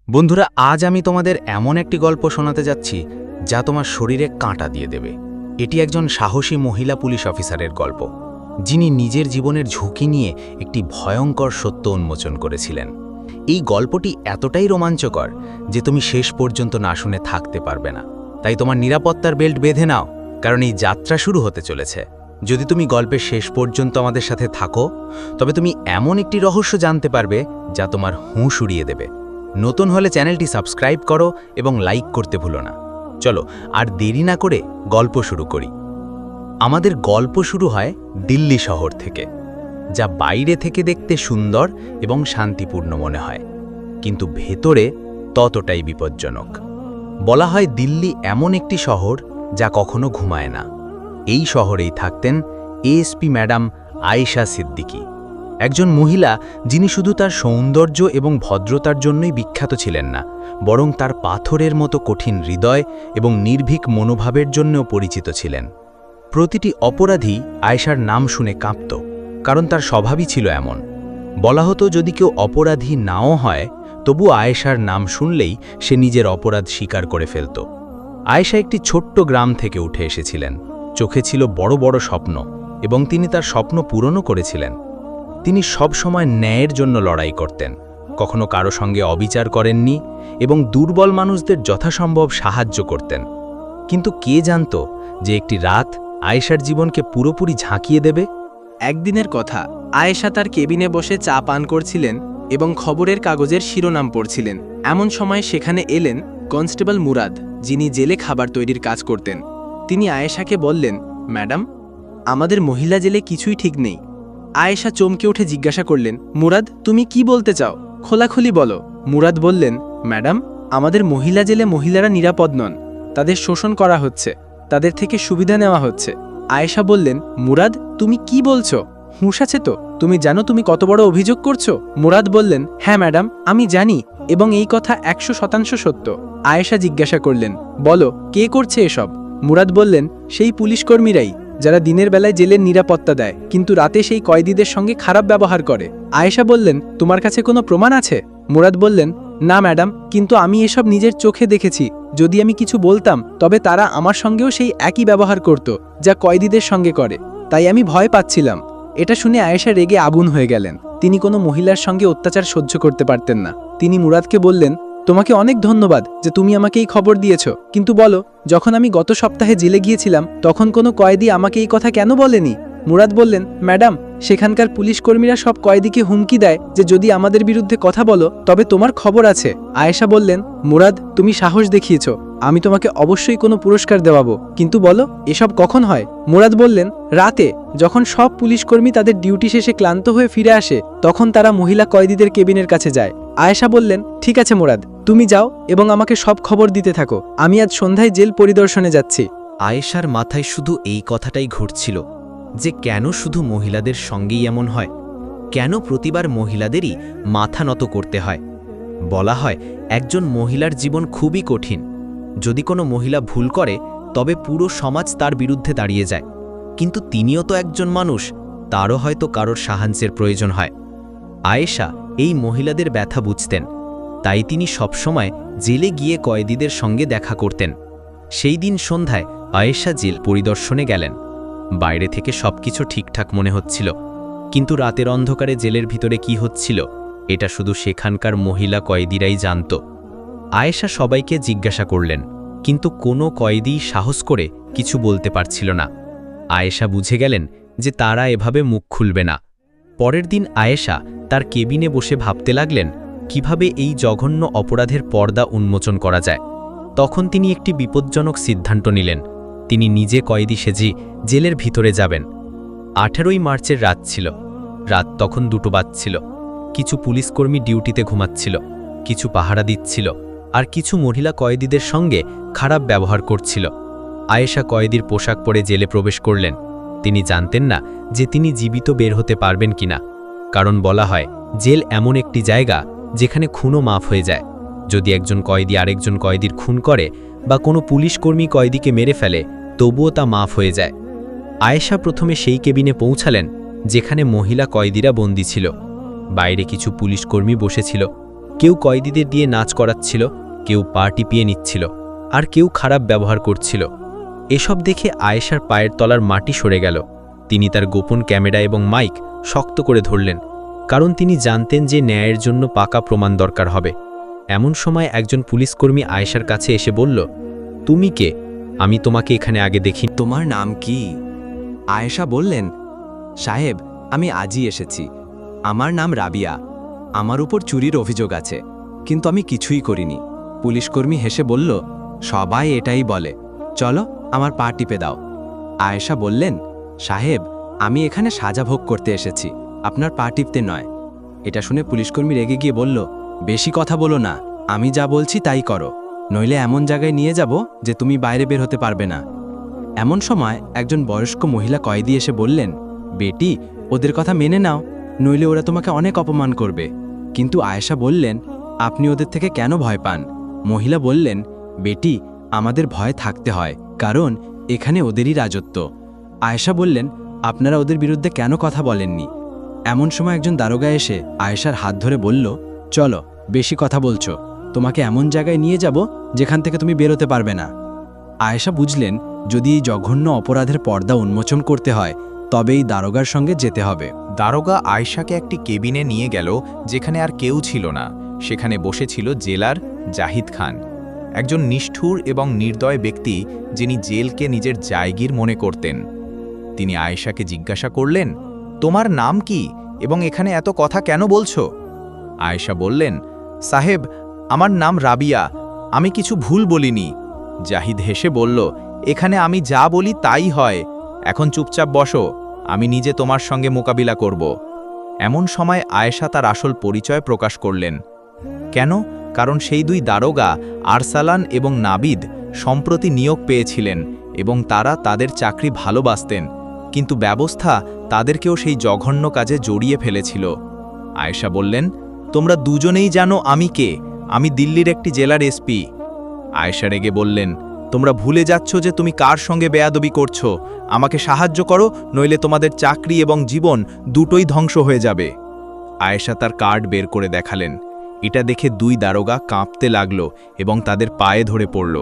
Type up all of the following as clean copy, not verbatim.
বন্ধুরা, আজ আমি তোমাদের এমন একটি গল্প শোনাতে যাচ্ছি যা তোমার শরীরে কাঁটা দিয়ে দেবে। এটি একজন সাহসী মহিলা পুলিশ অফিসারের গল্প, যিনি নিজের জীবনের ঝুঁকি নিয়ে একটি ভয়ঙ্কর সত্য উন্মোচন করেছিলেন। এই গল্পটি এতটাই রোমাঞ্চকর যে তুমি শেষ পর্যন্ত না শুনে থাকতে পারবে না। তাই তোমার নিরাপত্তার বেল্ট বেঁধে নাও, কারণ এই যাত্রা শুরু হতে চলেছে। যদি তুমি গল্পের শেষ পর্যন্ত আমাদের সাথে থাকো, তবে তুমি এমন একটি রহস্য জানতে পারবে যা তোমার হুঁশ উড়িয়ে দেবে। নতুন হলে চ্যানেলটি সাবস্ক্রাইব করো এবং লাইক করতে ভুলো না। চলো আর দেরি না করে গল্প শুরু করি। আমাদের গল্প শুরু হয় দিল্লি শহর থেকে, যা বাইরে থেকে দেখতে সুন্দর এবং শান্তিপূর্ণ মনে হয়, কিন্তু ভেতরে ততটাই বিপজ্জনক। বলা হয় দিল্লি এমন একটি শহর যা কখনো ঘুমায় না। এই শহরেই থাকতেন এএসপি ম্যাডাম আয়েশা সিদ্দিকী, একজন মহিলা যিনি শুধু তার সৌন্দর্য এবং ভদ্রতার জন্যই বিখ্যাত ছিলেন না, বরং তার পাথরের মতো কঠিন হৃদয় এবং নির্ভীক মনোভাবের জন্যও পরিচিত ছিলেন। প্রতিটি অপরাধী আয়েশার নাম শুনে কাঁপত, কারণ তার স্বভাবই ছিল এমন। বলা হতো যদি কেউ অপরাধী নাও হয়, তবু আয়েশার নাম শুনলেই সে নিজের অপরাধ স্বীকার করে ফেলত। আয়েশা একটি ছোট্ট গ্রাম থেকে উঠে এসেছিলেন। চোখে ছিল বড় বড় স্বপ্ন, এবং তিনি তার স্বপ্ন পূরণও করেছিলেন। তিনি সব সময় ন্যায়ের জন্য লড়াই করতেন, কখনো কারো সঙ্গে অবিচার করেননি এবং দুর্বল মানুষদের যথাসম্ভব সাহায্য করতেন। কিন্তু কে জানত যে একটি রাত আয়েশার জীবনকে পুরোপুরি ঝাঁকিয়ে দেবে? একদিনের কথা, আয়েশা তার কেবিনে বসে চা পান করছিলেন এবং খবরের কাগজের শিরোনাম পড়ছিলেন। এমন সময় সেখানে এলেন কনস্টেবল মুরাদ, যিনি জেলে খাবার তৈরির কাজ করতেন। তিনি আয়েশাকে বললেন, ম্যাডাম, আমাদের মহিলা জেলে কিছুই ঠিক নেই। আয়েশা চমকে উঠে জিজ্ঞাসা করলেন, মুরাদ, তুমি কি বলতে চাও? খোলাখুলি বলো। মুরাদ বললেন, ম্যাডাম, আমাদের মহিলা জেলে মহিলারা নিরাপদ নন। তাদের শোষণ করা হচ্ছে, তাদের থেকে সুবিধা নেওয়া হচ্ছে। আয়েশা বললেন, মুরাদ, তুমি কি বলছো? হুঁশ আছে তো? তুমি জানো তুমি কত বড় অভিযোগ করছো? মুরাদ বললেন, হ্যাঁ ম্যাডাম, আমি জানি, এবং এই কথা 100% সত্য। আয়েশা জিজ্ঞাসা করলেন, বলো, কে করছে এসব? মুরাদ বললেন, সেই পুলিশকর্মীরাই, যারা দিনের বেলায় জেলের নিরাপত্তা দেয়, কিন্তু রাতে সেই কয়েদিদের সঙ্গে খারাপ ব্যবহার করে। আয়েশা বললেন, তোমার কাছে কোনো প্রমাণ আছে? মুরাদ বললেন, না ম্যাডাম, কিন্তু আমি এসব নিজের চোখে দেখেছি। যদি আমি কিছু বলতাম, তবে তারা আমার সঙ্গেও সেই একই ব্যবহার করত যা কয়েদিদের সঙ্গে করে। তাই আমি ভয় পাচ্ছিলাম। এটা শুনে আয়েশা রেগে আগুন হয়ে গেলেন। তিনি কোনো মহিলার সঙ্গে অত্যাচার সহ্য করতে পারতেন না। তিনি মুরাদকে বললেন, তোমাকে অনেক ধন্যবাদ যে তুমি আমাকে এই খবর দিয়েছ, কিন্তু বলো, যখন আমি গত সপ্তাহে জেলে গিয়েছিলাম, তখন কোনো কয়েদি আমাকে এই কথা কেন বলেনি? মুরাদ বললেন, ম্যাডাম, সেখানকার পুলিশ কর্মীরা সব কয়েদিকে হুমকি দেয় যে যদি আমাদের বিরুদ্ধে কথা বলো তবে তোমার খবর আছে। আয়েশা বললেন, মুরাদ, তুমি সাহস দেখিয়েছ, আমি তোমাকে অবশ্যই কোনো পুরস্কার দেওয়াবো, কিন্তু বলো, এসব কখন হয়? মুরাদ বললেন, রাতে, যখন সব পুলিশকর্মী তাদের ডিউটি শেষে ক্লান্ত হয়ে ফিরে আসে, তখন তারা মহিলা কয়েদিদের কেবিনের কাছে যায়। আয়েশা বললেন, ঠিক আছে মুরাদ, তুমি যাও এবং আমাকে সব খবর দিতে থাকো। আমি আজ সন্ধ্যায় জেল পরিদর্শনে যাচ্ছি। আয়েশার মাথায় শুধু এই কথাটাই ঘুরছিল যে কেন শুধু মহিলাদের সঙ্গেই এমন হয়, কেন প্রতিবার মহিলাদেরই মাথা নত করতে হয়। বলা হয় একজন মহিলার জীবন খুবই কঠিন। যদি কোনো মহিলা ভুল করে, তবে পুরো সমাজ তার বিরুদ্ধে দাঁড়িয়ে যায়। কিন্তু তিনিও তো একজন মানুষ, তারও হয়তো কারোর সাহায্যের প্রয়োজন হয়। আয়েশা এই মহিলাদের ব্যথা বুঝতেন, তাই তিনি সবসময় জেলে গিয়ে কয়েদিদের সঙ্গে দেখা করতেন। সেই দিন সন্ধ্যায় আয়েশা জেল পরিদর্শনে গেলেন। বাইরে থেকে সবকিছু ঠিকঠাক মনে হচ্ছিল, কিন্তু রাতের অন্ধকারে জেলের ভিতরে কি হচ্ছিল এটা শুধু সেখানকার মহিলা কয়েদিরাই জানত। আয়েশা সবাইকে জিজ্ঞাসা করলেন, কিন্তু কোনো কয়েদি সাহস করে কিছু বলতে পারছিল না। আয়েশা বুঝে গেলেন যে তারা এভাবে মুখ খুলবে না। পরের দিন আয়েশা তার কেবিনে বসে ভাবতে লাগলেন কিভাবে এই জঘন্য অপরাধের পর্দা উন্মোচন করা যায়। তখন তিনি একটি বিপজ্জনক সিদ্ধান্ত নিলেন। তিনি নিজে কয়েদি সেজে জেলের ভিতরে যাবেন। 18ই মার্চের রাত ছিল। রাত তখন 2টো বাজছিল। কিছু পুলিশকর্মী ডিউটিতে ঘুমাচ্ছিল, কিছু পাহারা দিচ্ছিল, আর কিছু মহিলা কয়েদিদের সঙ্গে খারাপ ব্যবহার করছিল। আয়েশা কয়েদির পোশাক পরে জেলে প্রবেশ করলেন। তিনি জানতেন না যে তিনি জীবিত বের হতে পারবেন কিনা, কারণ বলা হয় জেল এমন একটি জায়গা যেখানে খুনও মাফ হয়ে যায়। যদি একজন কয়েদি আরেকজন কয়েদির খুন করে বা কোনো পুলিশকর্মী কয়েদিকে মেরে ফেলে, তবুও তা মাফ হয়ে যায়। আয়েশা প্রথমে সেই কেবিনে পৌঁছালেন যেখানে মহিলা কয়েদিরা বন্দী ছিল। বাইরে কিছু পুলিশকর্মী বসেছিল, কেউ কয়েদিদের দিয়ে নাচ করাচ্ছিল, কেউ পা টিপিয়ে নিচ্ছিল, আর কেউ খারাপ ব্যবহার করছিল। এসব দেখে আয়েশার পায়ের তলার মাটি সরে গেল। তিনি তার গোপন ক্যামেরা এবং মাইক শক্ত করে ধরলেন, কারণ তিনি জানতেন যে ন্যায়ের জন্য পাকা প্রমাণ দরকার হবে। এমন সময় একজন পুলিশকর্মী আয়েশার কাছে এসে বলল, তুমি কে? আমি তোমাকে এখানে আগে দেখি। তোমার নাম কি? আয়েশা বললেন, সাহেব, আমি আজই এসেছি। আমার নাম রাবিয়া। আমার উপর চুরির অভিযোগ আছে, কিন্তু আমি কিছুই করিনি। পুলিশকর্মী হেসে বলল, সবাই এটাই বলে, চলো আমার পা টিপে দাও। আয়েশা বললেন, সাহেব, আমি এখানে সাজা ভোগ করতে এসেছি, আপনার পা টিপতে নয়। এটা শুনে পুলিশকর্মী রেগে গিয়ে বলল, বেশি কথা বলো না, আমি যা বলছি তাই করো, নইলে এমন জায়গায় নিয়ে যাব যে তুমি বাইরে বের হতে পারবে না। এমন সময় একজন বয়স্ক মহিলা কয়েদি এসে বললেন, বেটি, ওদের কথা মেনে নাও, নইলে ওরা তোমাকে অনেক অপমান করবে। কিন্তু আয়েশা বললেন, আপনি ওদের থেকে কেন ভয় পান? মহিলা বললেন, বেটি, আমাদের ভয় থাকতে হয়, কারণ এখানে ওদেরই রাজত্ব। আয়েশা বললেন, আপনারা ওদের বিরুদ্ধে কেন কথা বলেননি? এমন সময় একজন দারোগা এসে আয়েশার হাত ধরে বলল, চলো, বেশি কথা বলছো, তোমাকে এমন জায়গায় নিয়ে যাব যেখান থেকে তুমি বেরোতে পারবে না। আয়েশা বুঝলেন, যদি এই জঘন্য অপরাধের পর্দা উন্মোচন করতে হয়, তবে এই দারোগার সঙ্গে যেতে হবে। দারোগা আয়েশাকে একটি কেবিনে নিয়ে গেল, যেখানে আর কেউ ছিল না। সেখানে বসেছিল জেলার জাহিদ খান, একজন নিষ্ঠুর এবং নির্দয় ব্যক্তি, যিনি জেলকে নিজের জায়গির মনে করতেন। তিনি আয়েশাকে জিজ্ঞাসা করলেন, তোমার নাম কি এবং এখানে এত কথা কেন বলছো? আয়েশা বললেন, সাহেব, আমার নাম রাবিয়া, আমি কিছু ভুল বলিনি। জাহিদ হেসে বলল, এখানে আমি যা বলি তাই হয়, এখন চুপচাপ বসো, আমি নিজে তোমার সঙ্গে মোকাবিলা করব। এমন সময় আয়েশা তার আসল পরিচয় প্রকাশ করলেন। কেন? কারণ সেই দুই দারোগা আরসালান এবং নাবিদ সম্প্রতি নিয়োগ পেয়েছিলেন এবং তারা তাদের চাকরি ভালোবাসতেন, কিন্তু ব্যবস্থা তাদেরকেও সেই জঘন্য কাজে জড়িয়ে ফেলেছিল। আয়েশা বললেন, তোমরা দুজনেই জানো আমি কে, আমি দিল্লির একটি জেলার এসপি। আয়েশা রেগে বললেন, তোমরা ভুলে যাচ্ছ যে তুমি কার সঙ্গে বেয়াদবি করছো, আমাকে সাহায্য করো, নইলে তোমাদের চাকরি এবং জীবন দুটোই ধ্বংস হয়ে যাবে। আয়েশা তার কার্ড বের করে দেখালেন। এটা দেখে দুই দারোগা কাঁপতে লাগল এবং তাদের পায়ে ধরে পড়ল।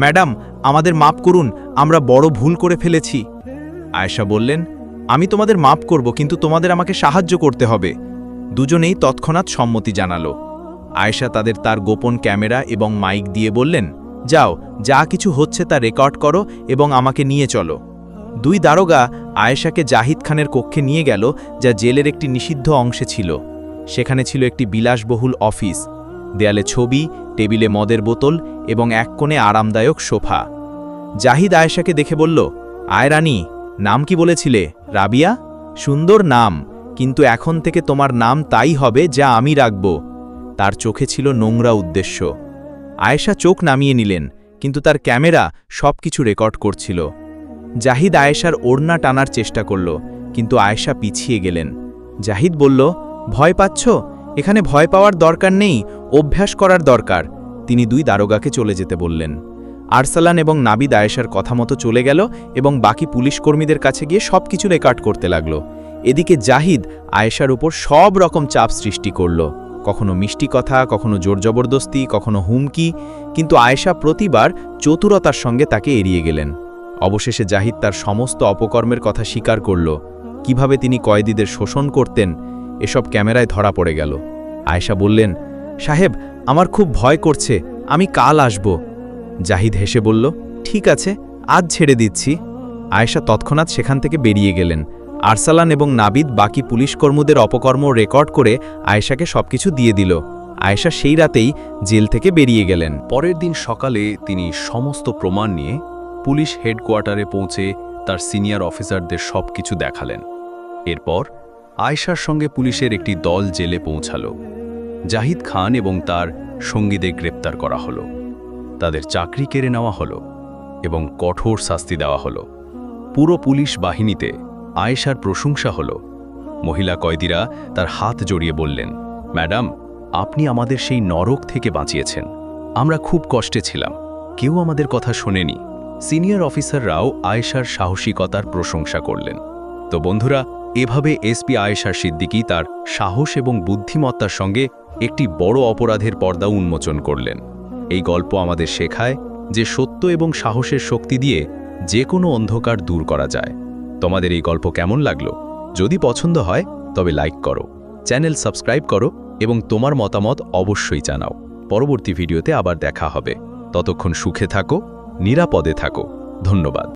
ম্যাডাম, আমাদের মাফ করুন, আমরা বড় ভুল করে ফেলেছি। আয়েশা বললেন, আমি তোমাদের মাফ করব, কিন্তু তোমাদের আমাকে সাহায্য করতে হবে। দুজনেই তৎক্ষণাৎ সম্মতি জানালো। আয়েশা তাদের তার গোপন ক্যামেরা এবং মাইক দিয়ে বললেন, যাও, যা কিছু হচ্ছে তা রেকর্ড করো এবং আমাকে নিয়ে চলো। দুই দারোগা আয়েশাকে জাহিদ খানের কক্ষে নিয়ে গেল, যা জেলের একটি নিষিদ্ধ অংশে ছিল। সেখানে ছিল একটি বিলাসবহুল অফিস, দেয়ালে ছবি, টেবিলে মদের বোতল এবং এক কোণে আরামদায়ক সোফা। জাহিদ আয়েশাকে দেখে বলল, আয় রানী, নাম কি বলেছিলে? রাবিয়া? সুন্দর নাম, কিন্তু এখন থেকে তোমার নাম তাই হবে যা আমি রাখব। তার চোখে ছিল নোংরা উদ্দেশ্য। আয়েশা চোখ নামিয়ে নিলেন, কিন্তু তার ক্যামেরা সবকিছু রেকর্ড করছিল। জাহিদ আয়েশার ওড়না টানার চেষ্টা করল, কিন্তু আয়েশা পিছিয়ে গেলেন। জাহিদ বলল, ভয় পাচ্ছ? এখানে ভয় পাওয়ার দরকার নেই, অভ্যাস করার দরকার। তিনি দুই দারোগাকে চলে যেতে বললেন। আরসালান এবং নাবিদ আয়েশার কথা মতো চলে গেল এবং বাকি পুলিশ কর্মীদের কাছে গিয়ে সবকিছু রেকর্ড করতে লাগল। এদিকে জাহিদ আয়েশার উপর সব রকম চাপ সৃষ্টি করল, কখনো মিষ্টি কথা, কখনো জোর জবরদস্তি, কখনো হুমকি, কিন্তু আয়েশা প্রতিবার চতুরতার সঙ্গে তাকে এড়িয়ে গেলেন। অবশেষে জাহিদ তার সমস্ত অপকর্মের কথা স্বীকার করল। কিভাবে তিনি কয়েদিদের শোষণ করতেন, এসব ক্যামেরায় ধরা পড়ে গেল। আয়েশা বললেন, সাহেব, আমার খুব ভয় করছে, আমি কাল আসব। জাহিদ হেসে বলল, ঠিক আছে, আজ ছেড়ে দিচ্ছি। আয়েশা তৎক্ষণাৎ সেখান থেকে বেরিয়ে গেলেন। আরসালান এবং নাবিদ বাকি পুলিশ কর্মীদের অপকর্ম রেকর্ড করে আয়েশাকে সবকিছু দিয়ে দিল। আয়েশা সেই রাতেই জেল থেকে বেরিয়ে গেলেন। পরের দিন সকালে তিনি সমস্ত প্রমাণ নিয়ে পুলিশ হেডকোয়ার্টারে পৌঁছে তার সিনিয়র অফিসারদের সবকিছু দেখালেন। এরপর আয়েশার সঙ্গে পুলিশের একটি দল জেলে পৌঁছালো। জাহিদ খান এবং তার সঙ্গীদের গ্রেপ্তার করা হলো, তাদের চাকরি কেড়ে নেওয়া হলো এবং কঠোর শাস্তি দেওয়া হলো। পুরো পুলিশ বাহিনীতে আয়েশার প্রশংসা হলো। মহিলা কয়েদিরা তার হাত জড়িয়ে বললেন, ম্যাডাম, আপনি আমাদের সেই নরক থেকে বাঁচিয়েছেন। আমরা খুব কষ্টে ছিলাম, কেউ আমাদের কথা শোনেনি। সিনিয়র অফিসাররাও আয়েশার সাহসিকতার প্রশংসা করলেন। তো বন্ধুরা, এভাবে এসপি আয়েশা সিদ্দিকী তার সাহস এবং বুদ্ধিমত্তার সঙ্গে একটি বড় অপরাধের পর্দা উন্মোচন করলেন। এই গল্প আমাদের শেখায় যে সত্য এবং সাহসের শক্তি দিয়ে যে কোনো অন্ধকার দূর করা যায়। তোমাদের এই গল্প কেমন লাগলো? যদি পছন্দ হয় তবে লাইক করো, চ্যানেল সাবস্ক্রাইব করো এবং তোমার মতামত অবশ্যই জানাও। পরবর্তী ভিডিওতে আবার দেখা হবে। ততক্ষণ সুখে থাকো, নিরাপদে থাকো। ধন্যবাদ।